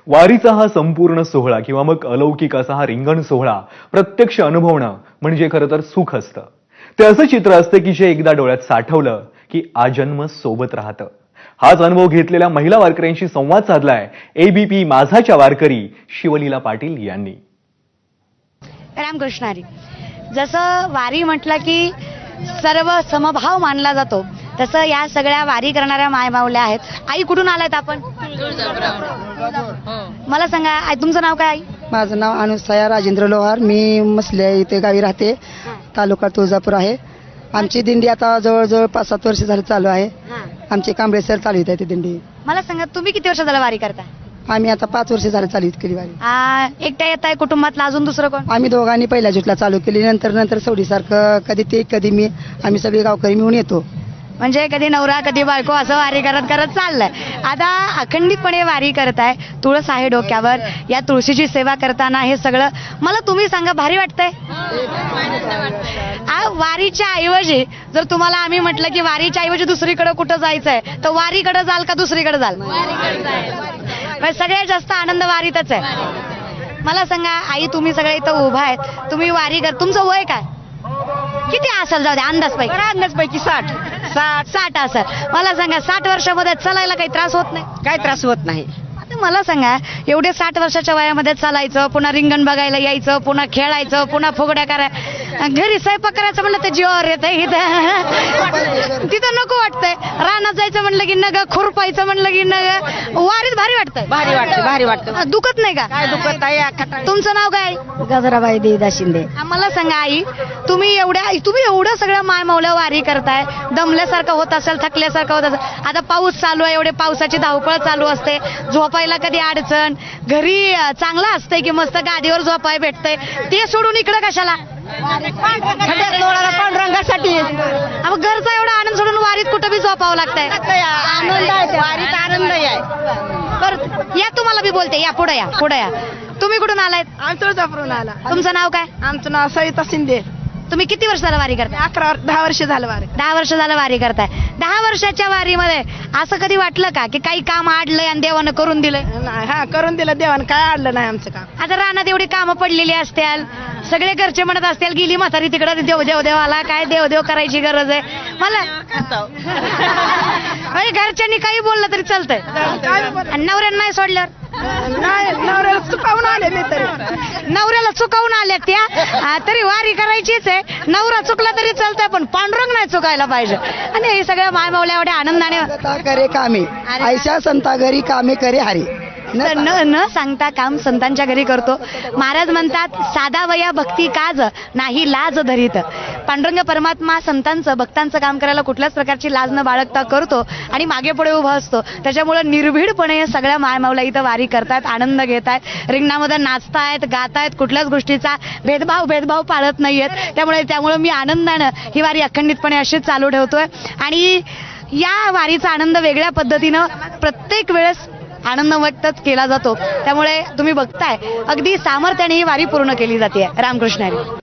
वारीचा हा संपूर्ण सोहळा किंवा मग अलौकिक असा हा रिंगण सोहळा प्रत्यक्ष अनुभवणं म्हणजे खरं तर सुख असतं. ते असं चित्र असतं की जे एकदा डोळ्यात साठवलं की आजन्म सोबत राहतं. हाच अनुभव घेतलेल्या महिला वारकऱ्यांशी संवाद साधलाय एबीपी माझाच्या वारकरी शिवलीला पाटील यांनी. रामकृष्ण हरी. जसं वारी म्हटलं की सर्व समभाव मानला जातो, तसं या सगळ्या वारी करणाऱ्या मायमाऊल्या आहेत. आई कुठून आलात आपण? मला सांगा आई, तुमचं नाव काय आई? माझं नाव अनुसया राजेंद्र लोहार. मी मसले इथे गावी राहते. तालुका तुळजापूर आहे. आमची दिंडी आता जवळजवळ 5-7 वर्ष झाली चालू आहे. आमची कांबळे सर चालू आहे ती दिंडी. मला सांगा, तुम्ही किती वर्ष झालं वारी करता? आम्ही आता 5 वर्ष झाले चालू केली वारी. एकट्या येत आहे कुटुंबातला, अजून दुसरं कोण? आम्ही दोघांनी पहिल्या जुटला चालू केली. नंतर सवडीसारखं कधी ते कधी मी, आम्ही सगळे गावकरी मिळून येतो. म्हणजे कधी नवरा कधी बायको असं वारी करत करत चाललंय. आता अखंडितपणे वारी करताय, तुळस आहे डोक्यावर, या तुळशीची सेवा करताना हे सगळं मला तुम्ही सांगा, भारी वाटतंय? वारीच्या ऐवजी जर तुम्हाला आम्ही म्हटलं की वारीच्या ऐवजी दुसरीकडे कुठं जायचंय, तर वारीकडे जाल का दुसरीकडे जाल? सगळ्यात जास्त आनंद वारीतच आहे. मला सांगा आई, तुम्ही सगळे इथं उभा आहेत, तुम्ही वारी कर, तुमचं वय काय किती असेल? जाऊ द्या, अंदाजपैकी 60 असेल. मला सांगा, 60 वर्षामध्ये चालायला काही त्रास होत नाही? काय त्रास होत नाही. आता मला सांगा, एवढे 60 वर्षाच्या वयामध्ये चालायचं, पुन्हा रिंगण बघायला यायचं, पुन्हा खेळायचं, पुन्हा फुगड्या करायला, घरी स्वयंपाक करायचं म्हणलं तर जीवावर येतंय. तिथं नको वाटतंय. रानात जायचं म्हणलं की नग, खुरपायचं म्हणलं की नग. वारीत भारी वाटतंय? भारी वाटतं. दुखत नाही का? काय दुखत आहे? तुमचं नाव काय? गजराबाई देदा शिंदे. मला सांगा आई, तुम्ही एवढं सगळं मायमाऊल्या वारी करताय, दमल्यासारखं होत असेल, थकल्यासारखं होत असेल. आता पाऊस चालू आहे, एवढे पावसाची धावपळ चालू असते, झोपायला कधी अडचण, घरी चांगलं असतंय की मस्त गादीवर झोपाय भेटतंय, ते सोडून इकडं कशाला? पांडुरंगासाठी. घरचा एवढा आनंद सोडून वारीत कुठं बी झोपावं लागतंय. आनंद आहे, वारीत आनंद आहे. बरं, या तुम्हाला बी बोलते, या पुढे या. तुम्ही कुठून आलायत? आम्ही तुळजापूरून आला. तुमचं नाव काय? आमचं नाव सविता शिंदे. तुम्ही किती वर्ष झालं वारी करताय? 10 वर्ष झालं वारी. 10 वर्ष झालं वारी करताय. 10 वर्षाच्या वारीमध्ये असं कधी वाटलं का की काही काम आडलंय आणि देवानं करून दिलंय? हा, करून दिलं देवानं, काय आणलं नाही आमचं काम. आता रानात एवढी कामं पडलेली असतील, सगळे घरचे म्हणत असतील गेली म्हातारी तिकडे, देव आला, काय देव करायची गरज आहे मला? म्हणजे घरच्यांनी काही बोललं तरी चालतंय, आणि नवऱ्यानं नाही सोडल्यावर? नवऱ्याला चुकावून आले मी तरी. नवऱ्याला चुकावून आल्या त्या तरी वारी करायचीच आहे. नवरा चुकला तरी चालतंय, पण पांडुरंग नाही चुकायला पाहिजे. आणि हे सगळं मायमाऊल्या एवढ्या आनंदाने करे कामे, ऐशा संता घरी कामे करे हरी. न सांगता काम संतांच्या घरी करतो. महाराज म्हणतात, साधा वया भक्ती काज नाही लाज धरीत. पांडुरंग परमात्मा संतांचं भक्तांचं काम करायला कुठल्याच प्रकारची लाज न बाळगता करतो आणि मागे पुढे उभा असतो. त्याच्यामुळे निर्भीडपणे सगळ्या मायमाऊल्या इथं वारी करतात, आनंद घेत आहेत, रिंगणामध्ये नाचतायत, गातायत, कुठल्याच गोष्टीचा भेदभाव पाळत नाहीयेत. त्यामुळे मी आनंदानं ही वारी अखंडितपणे अशीच चालू ठेवतोय. आणि या वारीचा आनंद वेगळ्या पद्धतीनं प्रत्येक वेळेस आनंद व्यक्तच केला जातो. त्यामुळे तुम्ही बघताय, अगदी सामर्थ्याने ही वारी पूर्ण केली जाते. रामकृष्ण हरी.